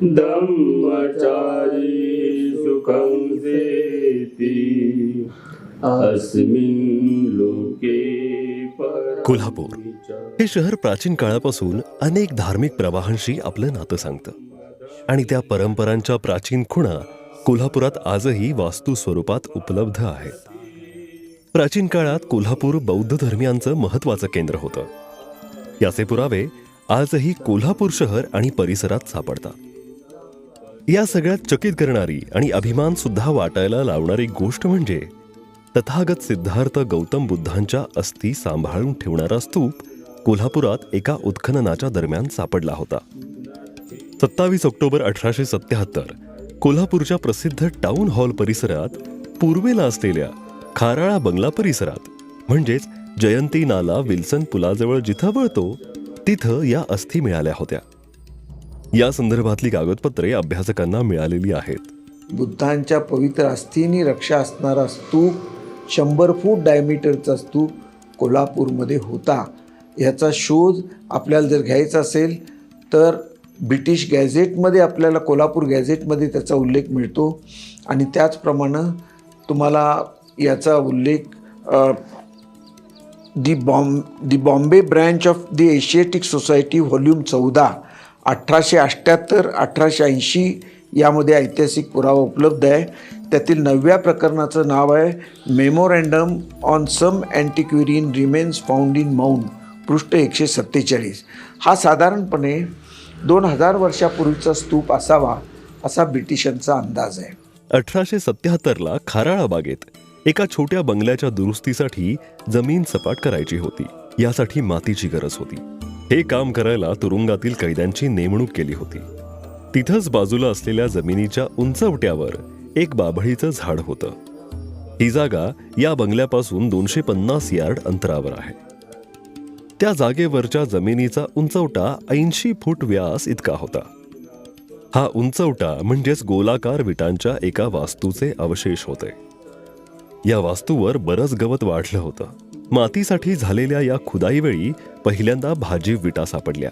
धम्मचारी सुखं सेति अस्मिन् लोके कोल्हापूर हे शहर प्राचीन काळापासून अनेक धार्मिक प्रवाहांशी आपलं नातं सांगतं आणि त्या परंपरांच्या प्राचीन खुणा कोल्हापुरात आजही वास्तू स्वरूपात उपलब्ध आहेत. प्राचीन काळात कोल्हापूर बौद्ध धर्मियांचं महत्त्वाचं केंद्र होतं. याचे पुरावे आजही कोल्हापूर शहर आणि परिसरात सापडतात. या सगळ्यात चकित करणारी आणि अभिमान सुद्धा वाटायला लावणारी गोष्ट म्हणजे तथागत सिद्धार्थ गौतम बुद्धांच्या अस्थी सांभाळून ठेवणारा स्तूप कोल्हापुरात एका उत्खननाच्या दरम्यान सापडला होता. 27 ऑक्टोबर 1877 कोल्हापूरच्या प्रसिद्ध टाउन हॉल परिसरात पूर्वेला असलेल्या खाराळा बंगला परिसरात, म्हणजेच जयंती नाला विल्सन पुलाजवळ जिथं वळतो तिथं या अस्थी मिळाल्या होत्या. या संदर्भातली कागदपत्रे अभ्यासकांना मिळालेली आहेत. बुद्धांच्या पवित्र अस्थींनी रक्षा असणारा स्तूप 100 फूट डायमीटरचा स्तूप कोल्हापूरमध्ये होता. याचा शोध आपल्याला जर घ्यायचा असेल तर ब्रिटिश गॅझेटमध्ये आपल्याला कोल्हापूर गॅझेटमध्ये त्याचा उल्लेख मिळतो. आणि त्याचप्रमाणे तुम्हाला याचा उल्लेख the Bombay branch of the Asiatic Society volume 14 1878-1880 यामध्ये ऐतिहासिक पुरावा उपलब्ध आहे. त्यातील 9व्या प्रकरणाचं नाव आहे memorandum on some antiquarian remains found in mount, पृष्ठ 147. हा साधारणपणे 2000 वर्षापूर्वीचा स्तूप असावा असा ब्रिटिशांचा अंदाज आहे. 1877ला खाराळा बागेत एका छोट्या बंगल्याच्या दुरुस्तीसाठी जमीन सपाट करायची होती. यासाठी मातीची गरज होती. हे काम करायला तुरुंगातील कैद्यांची नेमणूक केली होती. तिथंच बाजूला असलेल्या जमिनीच्या उंचवट्यावर एक बाभळीचं झाड होतं. ही जागा या बंगल्यापासून 250 यार्ड अंतरावर आहे. त्या जागेवरच्या जमिनीचा उंचवटा 80 फूट व्यास इतका होता. हा उंचवटा म्हणजेच गोलाकार विटांच्या एका वास्तूचे अवशेष होते. या वास्तूवर बरंच गवत वाढलं होतं. मातीसाठी झालेल्या या खुदाईवेळी पहिल्यांदा भाजीव विटा सापडल्या.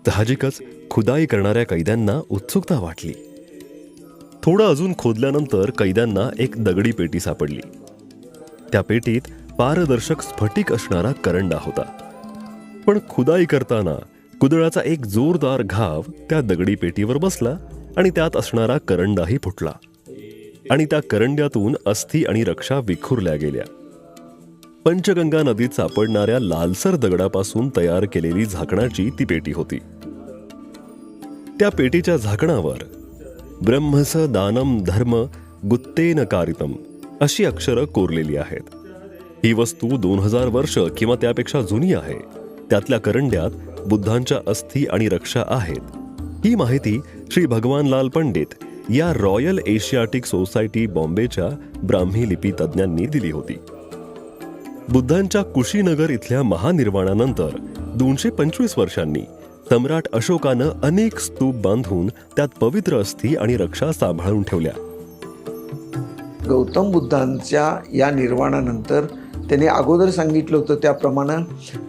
साहजिकच खुदाई करणाऱ्या कैद्यांना उत्सुकता वाटली. थोडं अजून खोदल्यानंतर कैद्यांना एक दगडी पेटी सापडली. त्या पेटीत पारदर्शक स्फटिक असणारा करंडा होता. पण खुदाई करताना कुदळाचा एक जोरदार घाव त्या दगडी पेटीवर बसला आणि त्यात असणारा करंडाही फुटला आणि त्या करंड्यातून अस्थी आणि रक्षा विखुरल्या गेल्या. पंचगंगा नदीत सापडणाऱ्या लालसर दगडापासून तयार केलेली झाकणाची ती पेटी होती. त्या पेटीच्या झाकणावर ब्रह्मस दानम धर्म गुत्तेन कारितम अशी अक्षरं कोरलेली आहेत. ही वस्तू 2000 वर्ष किंवा त्यापेक्षा जुनी आहे. त्यातल्या करंड्यात बुद्धांच्या अस्थी आणि रक्षा आहेत. ही माहिती श्री भगवानलाल पंडित या रॉयल एशियाटिक सोसायटी बॉम्बेच्या ब्राह्मी लिपी तज्ज्ञांनी दिली होती. बुद्धांच्या कुशीनगर इथल्या महानिर्वाणानंतर 225 वर्षांनी सम्राट अशोकानं अनेक स्तूप बांधून त्यात पवित्र अस्थी आणि रक्षा सांभाळून ठेवल्या. गौतम बुद्धांच्या या निर्वाणानंतर त्यांनी अगोदर सांगितलं होतं त्याप्रमाणे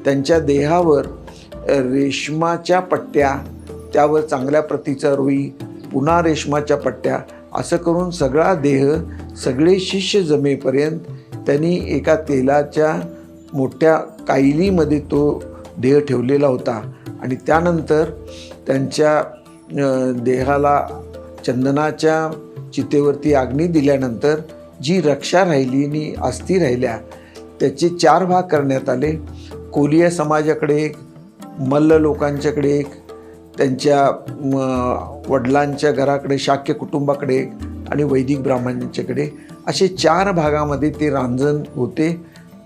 त्यांच्या देहावर रेशमाच्या पट्ट्या, त्यावर चांगल्या प्रतीचा रुई, पुन्हा रेशमाच्या पट्ट्या, असं करून सगळा देह, सगळे शिष्य जमेपर्यंत त्यांनी एका तेलाच्या मोठ्या कायलीमध्ये तो देह ठेवलेला होता. आणि त्यानंतर त्यांच्या देहाला चंदनाच्या चितेवरती अग्नी दिल्यानंतर जी रक्षा राहिली आणि अस्थी राहिल्या त्याचे 4 भाग करण्यात आले. कोलिया समाजाकडे एक, मल्ल लोकांच्याकडे एक, त्यांच्या वडिलांच्या घराकडे शाक्य कुटुंबाकडे एक आणि वैदिक ब्राह्मणांच्याकडे, असे 4 भागामध्ये ते रांजण होते.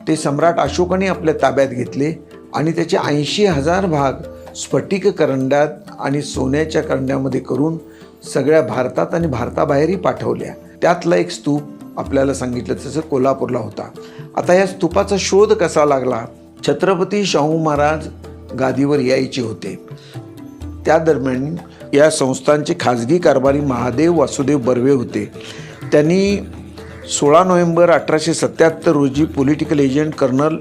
ते सम्राट अशोकाने आपल्या ताब्यात घेतले आणि त्याचे 80,000 भाग स्फटिक करंड्यात आणि सोन्याच्या करंड्यामध्ये करून सगळ्या भारतात आणि भारताबाहेरही पाठवल्या. त्यातला एक स्तूप आपल्याला सांगितलं तसं कोल्हापूरला होता. आता या स्तूपाचा शोध कसा लागला? छत्रपती शाहू महाराज गादीवर यायचे होते. त्या दरम्यान या संस्थांचे खाजगी कारभारी महादेव वासुदेव बर्वे होते. त्यांनी 16 नोव्हेंबर 1877 रोजी पॉलिटिकल एजंट कर्नल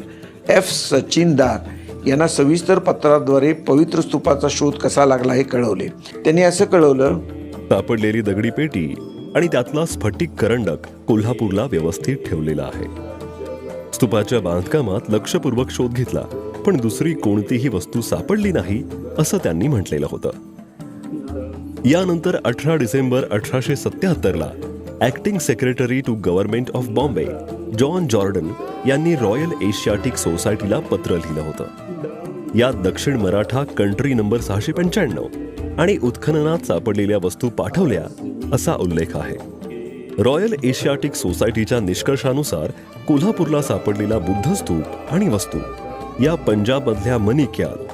F. सचिनदार यांना सविस्तर पत्राद्वारे पवित्र स्तूपाचा शोध कसा लागला हे कळवले. त्यांनी असं कळवलं, सापडलेली दगडी पेटी आणि त्यातला स्फटिक करंडक कोल्हापूरला व्यवस्थित ठेवलेला आहे. स्तूपाच्या बांधकामात लक्षपूर्वक शोध घेतला, पण दुसरी कोणतीही वस्तू सापडली नाही असं त्यांनी म्हटलेलं होतं. यानंतर 18 डिसेंबर 1877ला acting secretary to government of Bombay John Jordan यांनी रॉयल एशियाटिक सोसायटीला पत्र लिहिलं होतं. यात दक्षिण मराठा कंट्री नंबर 695 आणि उत्खननात सापडलेल्या वस्तू पाठवल्या असा उल्लेख आहे. रॉयल एशियाटिक सोसायटीच्या निष्कर्षानुसार कोल्हापूरला सापडलेला बुद्ध स्तूप आणि वस्तू या पंजाबमधल्या मणिक्याल,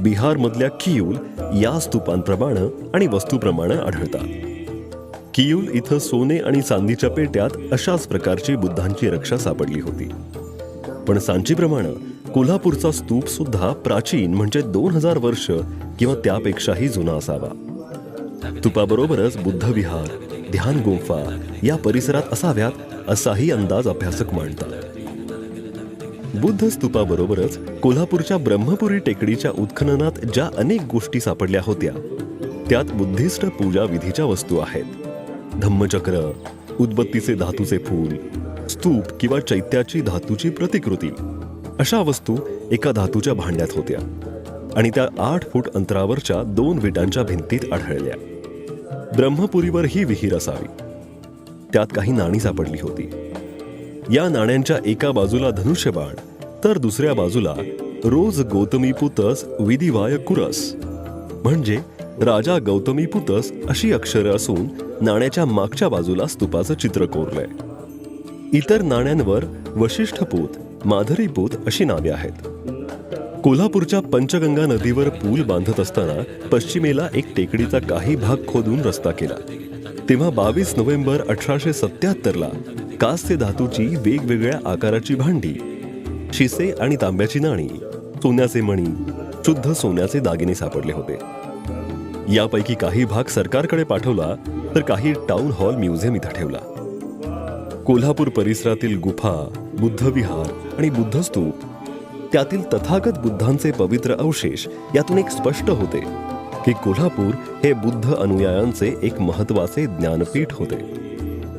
बिहारमधल्या कियूल या स्तूपांप्रमाणे आणि वस्तूप्रमाणे आढळतात. कियूल इथं सोने आणि चांदीच्या पेट्यात अशाच प्रकारची बुद्धांची रक्षा सापडली होती. पण सांचीप्रमाणे कोल्हापूरचा स्तूप सुद्धा प्राचीन म्हणजे 2000 वर्ष किंवा त्यापेक्षाही जुना असावा. स्तूपाबरोबरच बुद्ध विहार, ध्यान गुंफा या परिसरात असाव्यात असाही अंदाज अभ्यासक मांडतात. बुद्ध स्तूपाबरोबरच कोल्हापूरच्या ब्रह्मपुरी टेकडीच्या उत्खननात ज्या अनेक गोष्टी सापडल्या होत्या त्यात बुद्धिस्ट पूजा विधीच्या वस्तू आहेत. धम्मचक्र, उदबत्तीचे धातूचे फूल, स्तूप किंवा चैत्याची धातूची प्रतिकृती अशा वस्तू एका धातूच्या भांड्यात होत्या आणि त्या 8 फूट अंतरावरच्या 2 विटांच्या भिंतीत आढळल्या. ब्रह्मपुरीवर ही विहीर असावी. त्यात काही नाणी सापडली होती. या नाण्यांच्या एका बाजूला धनुष्यबाण तर दुसऱ्या बाजूला रोज गौतमीपुतस विधिवाय कुरस म्हणजे राजा गौतमीपुतस अशी अक्षरं असून नाण्याच्या मागच्या बाजूला स्तूपाचं चित्र कोरलंय. इतर नाण्यांवर वशिष्ठपूत, माधरीपूत अशी नावे आहेत. कोल्हापूरच्या पंचगंगा नदीवर पूल बांधत असताना पश्चिमेला एक टेकडीचा काही भाग खोदून रस्ता केला. तेव्हा 22 नोव्हेंबर 1877ला कास्य धातूची वेगवेगळ्या आकाराची भांडी, शिसे आणि तांब्याची नाणी, सोन्याचे मणी, शुद्ध सोन्याचे दागिने सापडले होते. यापैकी काही भाग सरकारकडे पाठवला तर काही टाउन हॉल म्युझियम इथं ठेवला. कोल्हापूर परिसरातील गुफा, बुद्ध विहार आणि बुद्ध स्तूप त्यातील तथागत बुद्धांचे पवित्र अवशेष यातून एक स्पष्ट होते की कोल्हापूर हे बुद्ध अनुयायांचे एक महत्वाचे ज्ञानपीठ होते,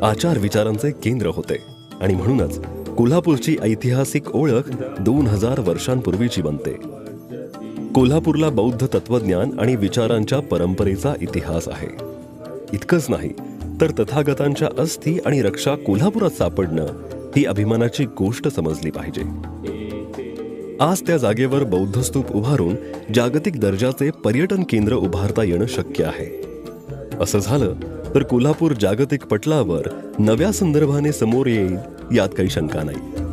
आचार विचारांचे केंद्र होते आणि म्हणूनच कोल्हापूरची ऐतिहासिक ओळख 2000 वर्षांपूर्वीची बनते. कोल्हापूरला बौद्ध तत्वज्ञान आणि विचारांच्या परंपरेचा इतिहास आहे. इतकंच नाही तर तथागतांच्या अस्थी आणि रक्षा कोल्हापुरात सापडणं ही अभिमानाची गोष्ट समजली पाहिजे. आज त्या जागेवर बौद्ध स्तूप उभारून जागतिक दर्जाचे पर्यटन केंद्र उभारता येणं शक्य आहे. असं झालं तर कोल्हापूर जागतिक पटलावर नव्या संदर्भाने समोर येईल यात काही शंका नाही.